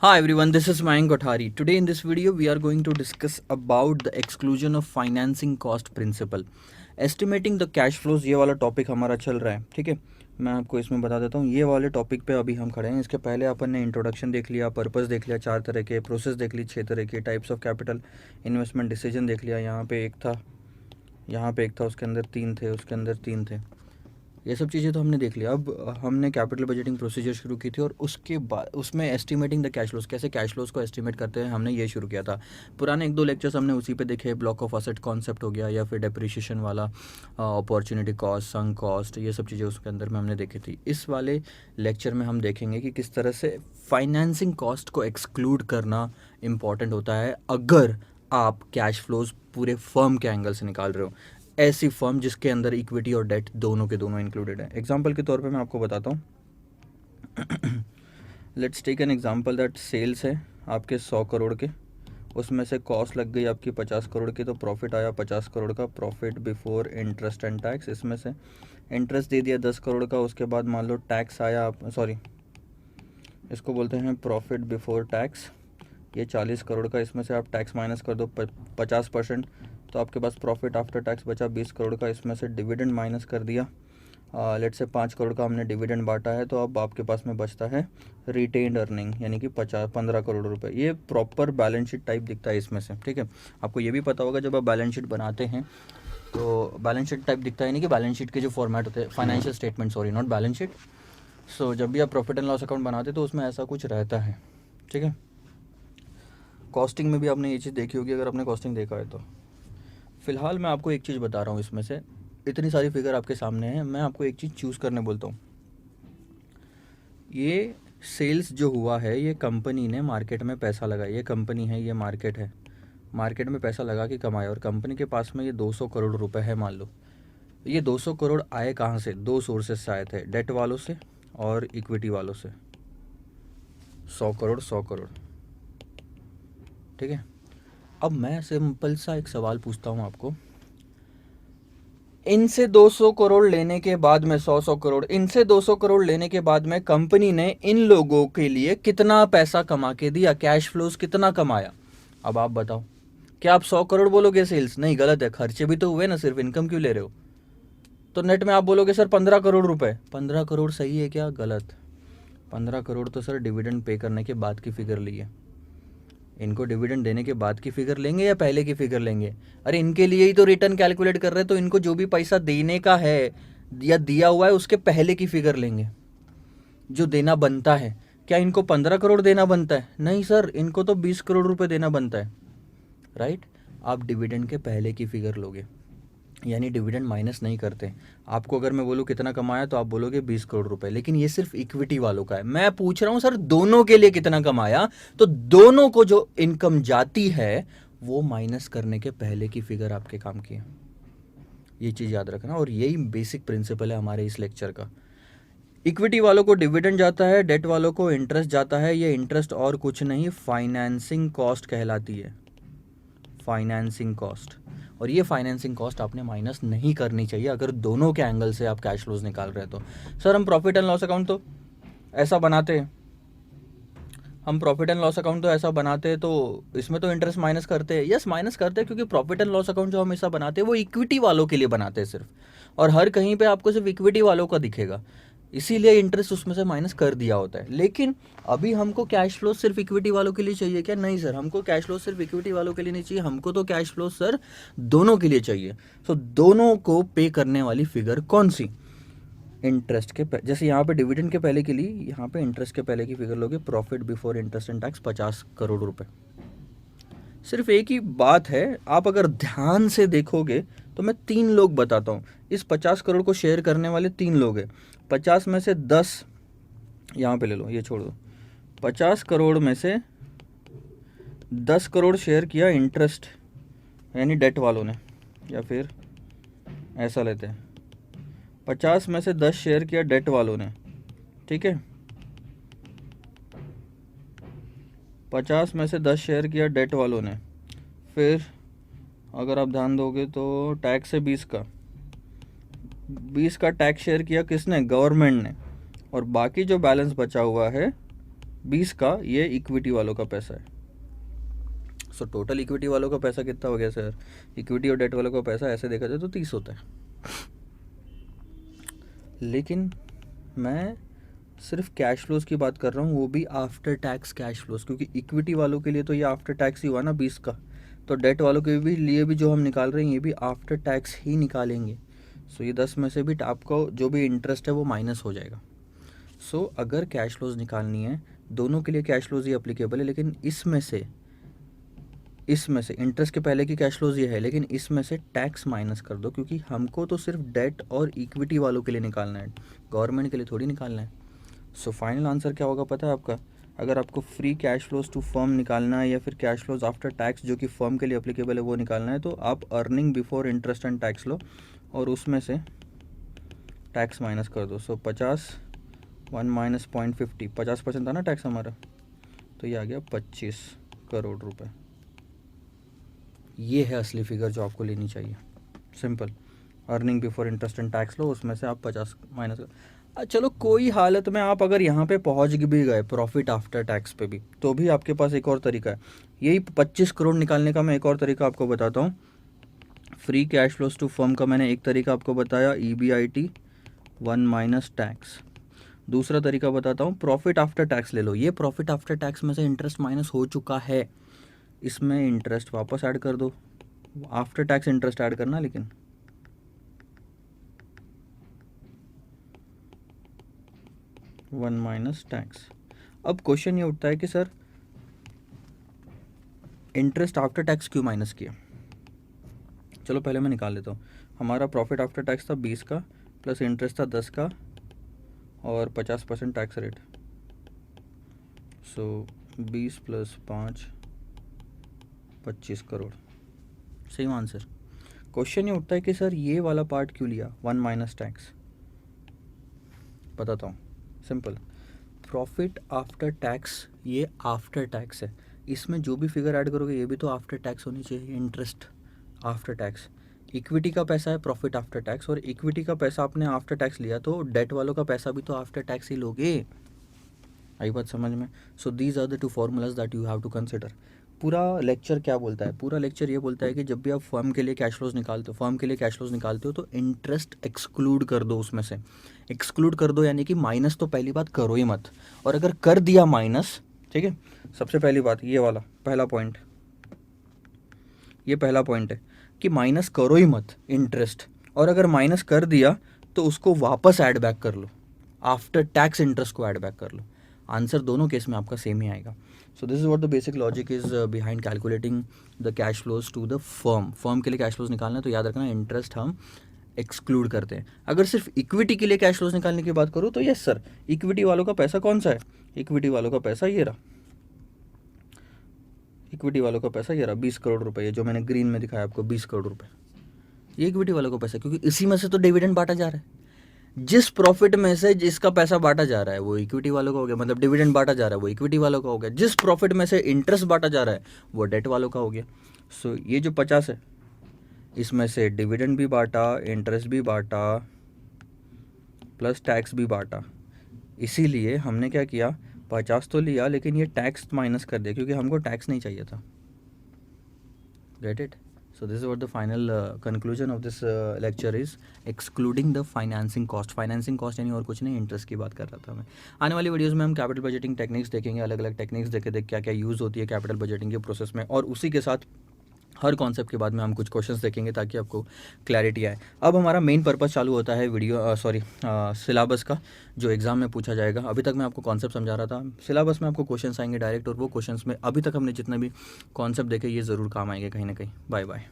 Hi everyone, this is Mayank Kothari. Today in this video we are going to discuss about the exclusion of financing cost principle. Estimating the cash flows ये वाला topic हमारा चल रहा है, ठीक है। मैं आपको इसमें बता देता हूँ, ये वाले टॉपिक पे अभी हम खड़े हैं। इसके पहले अपन ने इंट्रोडक्शन देख लिया, पर्पस देख लिया, 4 तरह के प्रोसेस देख ली, 6 तरह के types of capital investment decision देख लिया। यहाँ पे एक था, यहाँ पे एक था, उसके अंदर 3 थे, उसके अंदर 3 थे। ये सब चीज़ें तो हमने देख लिया। अब हमने कैपिटल बजटिंग प्रोसीजर शुरू की थी और उसके बाद उसमें एस्टिमेटिंग द कैश फ्लोज, कैसे कैश फ्लोज को एस्टिमेट करते हैं, हमने ये शुरू किया था। पुराने 1-2 लेक्चर्स हमने उसी पे देखे। ब्लॉक ऑफ असेट कॉन्सेप्ट हो गया, या फिर डेप्रिशिएशन वाला, अपॉर्चुनिटी कॉस्ट, संक कॉस्ट, ये सब चीज़ें उसके अंदर में हमने देखी थी। इस वाले लेक्चर में हम देखेंगे कि किस तरह से फाइनेंसिंग कॉस्ट को एक्सक्लूड करना इम्पॉर्टेंट होता है अगर आप कैश फ्लोज पूरे फर्म के एंगल से निकाल रहे हो। ऐसी फर्म जिसके अंदर इक्विटी और डेट दोनों के दोनों इंक्लूडेड है। एग्जांपल के तौर पे मैं आपको बताता हूँ। Let's take an example that sales है आपके 100 करोड़ के, उसमें से कॉस्ट लग गई आपकी 50 करोड़ की, तो प्रॉफिट आया 50 करोड़ का, profit before interest and tax. इसमें से इंटरेस्ट दे दिया 10 करोड़ का, उसके बाद मान लो टैक्स आया, सॉरी इसको बोलते हैं प्रॉफिट बिफोर टैक्स, ये 40 करोड़ का। इसमें से आप टैक्स माइनस कर दो 50%, तो आपके पास प्रॉफिट आफ्टर टैक्स बचा 20 करोड़ का। इसमें से डिविडेंड माइनस कर दिया, लेट से 5 करोड़ का हमने डिविडेंड बांटा है, तो अब आपके पास में बचता है रिटेन्ड अर्निंग, यानी कि 15 करोड़ रुपए। ये प्रॉपर बैलेंस शीट टाइप दिखता है इसमें से, ठीक है। आपको ये भी पता होगा जब आप बैलेंस शीट बनाते हैं तो बैलेंस शीट टाइप दिखता है, यानी कि बैलेंस शीट के जो फॉर्मेट होते हैं, financial statement, sorry not balance sheet. So जब भी आप प्रॉफिट एंड लॉस अकाउंट बनाते तो उसमें ऐसा कुछ रहता है, ठीक है। कॉस्टिंग में भी आपने ये चीज़ देखी होगी, अगर आपने कॉस्टिंग देखा है तो। फ़िलहाल मैं आपको एक चीज़ बता रहा हूँ, इसमें से इतनी सारी फिगर आपके सामने है, मैं आपको एक चीज़ चूज़ करने बोलता हूँ। ये सेल्स जो हुआ है, ये कंपनी ने मार्केट में पैसा लगाया, ये कंपनी है, ये मार्केट है, मार्केट में पैसा लगा के कमाया, और कंपनी के पास में ये 200 करोड़ रुपए है मान लो। ये 200 करोड़ आए कहाँ से? 2 सोर्सेस से आए थे, डेट वालों से और इक्विटी वालों से। 100 करोड़ 100 करोड़, ठीक है। अब मैं सिंपल सा एक सवाल पूछता हूँ आपको, इनसे 200 करोड़ लेने के बाद में 100 करोड़, इनसे 200 करोड़ लेने के बाद में कंपनी ने इन लोगों के लिए कितना पैसा कमा के दिया, कैश फ्लोज कितना कमाया? अब आप बताओ, क्या आप 100 करोड़ बोलोगे सेल्स? नहीं, गलत है, खर्चे भी तो हुए ना, सिर्फ इनकम क्यों ले रहे हो? तो नेट में आप बोलोगे सर 15 करोड़ रुपए। 15 करोड़ सही है क्या? गलत। 15 करोड़ तो सर डिविडेंड पे करने के बाद की फिगर ली है। इनको डिविडेंड देने के बाद की फिगर लेंगे या पहले की फिगर लेंगे? अरे इनके लिए ही तो रिटर्न कैलकुलेट कर रहे हैं, तो इनको जो भी पैसा देने का है या दिया हुआ है उसके पहले की फिगर लेंगे, जो देना बनता है। क्या इनको 15 करोड़ देना बनता है? नहीं सर, इनको तो 20 करोड़ रुपए देना बनता है, राइट। आप डिविडेंड के पहले की फिगर लोगे, यानी डिविडेंड माइनस नहीं करते। आपको अगर मैं बोलूँ कितना कमाया तो आप बोलोगे 20 करोड़ रुपए, लेकिन ये सिर्फ इक्विटी वालों का है। मैं पूछ रहा हूँ सर दोनों के लिए कितना कमाया, तो दोनों को जो इनकम जाती है वो माइनस करने के पहले की फिगर आपके काम की है। ये चीज़ याद रखना, और यही बेसिक प्रिंसिपल है हमारे इस लेक्चर का। इक्विटी वालों को डिविडेंड जाता है, डेट वालों को इंटरेस्ट जाता है। ये इंटरेस्ट और कुछ नहीं, फाइनेंसिंग कॉस्ट कहलाती है, फाइनेंसिंग कॉस्ट। और ये फाइनेंसिंग कॉस्ट आपने माइनस नहीं करनी चाहिए अगर दोनों के एंगल से आप कैश फ्लोज निकाल रहे हैं तो। सर हम प्रॉफिट एंड लॉस अकाउंट तो ऐसा बनाते हैं, हम प्रॉफिट एंड लॉस अकाउंट तो ऐसा बनाते हैं, तो इसमें तो इंटरेस्ट माइनस करते हैं। यस, माइनस करते हैं, क्योंकि प्रॉफिट एंड लॉस अकाउंट जो हम ऐसा बनाते हैं वो इक्विटी वालों के लिए बनाते हैं सिर्फ, और हर कहीं पे आपको सिर्फ इक्विटी वालों का दिखेगा, इसीलिए इंटरेस्ट उसमें से माइनस कर दिया होता है। लेकिन अभी हमको कैश फ्लो सिर्फ इक्विटी वालों के लिए चाहिए क्या? नहीं सर, हमको कैश फ्लो सिर्फ इक्विटी वालों के लिए नहीं चाहिए, हमको तो कैश फ्लो सर दोनों के लिए चाहिए। सो दोनों को पे करने वाली फिगर कौन सी? इंटरेस्ट के जैसे यहाँ पे डिविडेंड के पहले के लिए, यहाँ पे इंटरेस्ट के पहले की फिगर लोगे, profit before interest and tax 50 crore रुपए। सिर्फ एक ही बात है, आप अगर ध्यान से देखोगे तो मैं 3 लोग बताता हूँ। इस 50 करोड़ को शेयर करने वाले 3 लोग हैं। 50 में से 10 यहाँ पे ले लो, ये छोड़ दो। 50 करोड़ में से 10 करोड़ शेयर किया इंटरेस्ट यानी डेट वालों ने, या फिर ऐसा लेते हैं, 50 में से 10 शेयर किया डेट वालों ने, ठीक है। 50 में से 10 शेयर किया डेट वालों ने, फिर अगर आप ध्यान दोगे तो टैक्स है 20 का, 20 का टैक्स शेयर किया किसने? गवर्नमेंट ने। और बाकी जो बैलेंस बचा हुआ है 20 का ये इक्विटी वालों का पैसा है। सो टोटल इक्विटी वालों का पैसा कितना हो गया सर? इक्विटी और डेट वालों का पैसा ऐसे देखा जाए तो 30 होता है। लेकिन मैं सिर्फ कैश फ्लोज की बात कर रहा हूँ, वो भी आफ्टर टैक्स कैश फ्लोज, क्योंकि इक्विटी वालों के लिए तो ये आफ्टर टैक्स ही हुआ ना 20 का, तो डेट वालों के भी लिए भी जो हम निकाल रहे हैं ये भी आफ्टर टैक्स ही निकालेंगे। सो ये 10 में से भी आपको जो भी इंटरेस्ट है वो माइनस हो जाएगा। सो अगर कैश फ्लोज निकालनी है, दोनों के लिए कैश फ्लोज ही अप्लीकेबल है, लेकिन इसमें से इंटरेस्ट के पहले की कैश फ्लोज ये है, लेकिन इसमें से टैक्स माइनस कर दो, क्योंकि हमको तो सिर्फ डेट और इक्विटी वालों के लिए निकालना है, गवर्नमेंट के लिए थोड़ी निकालना है। सो फाइनल आंसर क्या होगा पता है आपका? अगर आपको free cash flows to firm निकालना है या फिर कैश फ्लोज आफ्टर टैक्स जो कि फर्म के लिए अप्लीकेबल है वो निकालना है, तो आप earning before interest and tax लो और उसमें से टैक्स माइनस कर दो। सो 50 1 माइनस 0.50, 50% था ना टैक्स हमारा, तो ये आ गया 25 करोड़ रुपए। ये है असली फिगर जो आपको लेनी चाहिए। Simple, earning before interest and tax लो, उसमें से आप 50 माइनस कर। चलो कोई हालत में आप अगर यहाँ पे पहुँच भी गए प्रॉफिट आफ्टर टैक्स पे भी, तो भी आपके पास एक और तरीका है। यही 25 करोड़ निकालने का मैं एक और तरीका आपको बताता हूँ। Free cash flows to firm का मैंने एक तरीका आपको बताया, EBIT 1 माइनस टैक्स। दूसरा तरीका बताता हूँ, प्रॉफिट आफ्टर टैक्स ले लो। ये प्रॉफिट आफ्टर टैक्स में से इंटरेस्ट माइनस हो चुका है, इसमें इंटरेस्ट वापस ऐड कर दो, आफ्टर टैक्स इंटरेस्ट ऐड करना, लेकिन 1 माइनस टैक्स। अब क्वेश्चन ये उठता है कि सर इंटरेस्ट आफ्टर टैक्स क्यों माइनस किया? चलो पहले मैं निकाल लेता हूँ। हमारा प्रॉफिट आफ्टर टैक्स था 20 का, प्लस इंटरेस्ट था 10 का, और 50% टैक्स रेट। सो 20 + 5 25 करोड़। सही आंसर। क्वेश्चन ये उठता है कि सर ये वाला पार्ट क्यों लिया 1 माइनस टैक्स? बताता हूँ, सिंपल। प्रॉफिट आफ्टर टैक्स ये आफ्टर टैक्स है, इसमें जो भी फिगर ऐड करोगे ये भी तो आफ्टर टैक्स होनी चाहिए, इंटरेस्ट आफ्टर टैक्स। इक्विटी का पैसा है प्रॉफिट आफ्टर टैक्स, और इक्विटी का पैसा आपने आफ्टर टैक्स लिया तो डेट वालों का पैसा भी तो आफ्टर टैक्स ही लोगे। आई बात समझ में? So these are the 2 formulas that you have to consider. पूरा लेक्चर क्या बोलता है? पूरा लेक्चर ये बोलता है कि जब भी आप फर्म के लिए कैश फ्लोज निकालते हो तो इंटरेस्ट एक्सक्लूड कर दो, उसमें से एक्सक्लूड कर दो, यानी कि माइनस तो पहली बात करो ही मत, और अगर कर दिया माइनस, ठीक है, सबसे पहली बात ये वाला पहला पॉइंट, ये पहला पॉइंट है कि माइनस करो ही मत इंटरेस्ट, और अगर माइनस कर दिया तो उसको वापस ऐड बैक कर लो, आफ्टर टैक्स इंटरेस्ट को ऐड बैक कर लो। आंसर दोनों केस में आपका सेम ही आएगा। So this is what the basic logic is behind calculating the cash flows to the firm के लिए कैश फ्लोज निकालना है तो याद रखना इंटरेस्ट हम एक्सक्लूड करते हैं। अगर सिर्फ इक्विटी के लिए कैश फ्लोज निकालने की बात करूँ तो यस सर, इक्विटी वालों का पैसा कौन सा है? इक्विटी वालों का पैसा ये रहा, इक्विटी वालों का पैसा ये रहा 20 करोड़ रुपए, जो मैंने ग्रीन में दिखाया आपको 20 करोड़ रुपए, ये इक्विटी वालों का पैसा, क्योंकि इसी में से तो डिविडेंड बांटा जा रहा है। जिस प्रॉफिट में से जिसका पैसा बांटा जा रहा है वो इक्विटी वालों का हो गया, मतलब डिविडेंड बांटा जा रहा है वो इक्विटी वालों का हो गया। जिस प्रॉफिट में से इंटरेस्ट बांटा जा रहा है वो डेट वालों का हो गया। सो ये जो 50 है इसमें से डिविडेंड भी बांटा, इंटरेस्ट भी बांटा, प्लस टैक्स भी बांटा। इसीलिए हमने क्या किया, 50 तो लिया लेकिन ये टैक्स माइनस कर दिया, क्योंकि हमको टैक्स नहीं चाहिए था। Get it? So this is what the final conclusion of this lecture is, excluding the financing cost। financing cost यानी और कुछ नहीं, इंटरेस्ट की बात कर रहा था मैं। आने वाली वीडियोस में हम कैपिटल बजटिंग टेक्निक्स देखेंगे, अलग अलग टेक्निक्स देख क्या क्या यूज़ होती है कैपिटल बजटिंग के प्रोसेस में, और उसी के साथ हर कॉन्सेप्ट के बाद में हम कुछ क्वेश्चंस देखेंगे ताकि आपको क्लैरिटी आए। अब हमारा मेन पर्पस चालू होता है सिलेबस का, जो एग्जाम में पूछा जाएगा। अभी तक मैं आपको कॉन्सेप्ट समझा रहा था, सिलेबस में आपको क्वेश्चंस आएंगे डायरेक्ट, और वो क्वेश्चंस में अभी तक हमने जितने भी कॉन्सेप्ट देखे ये ज़रूर काम आएंगे कहीं ना कहीं। Bye bye.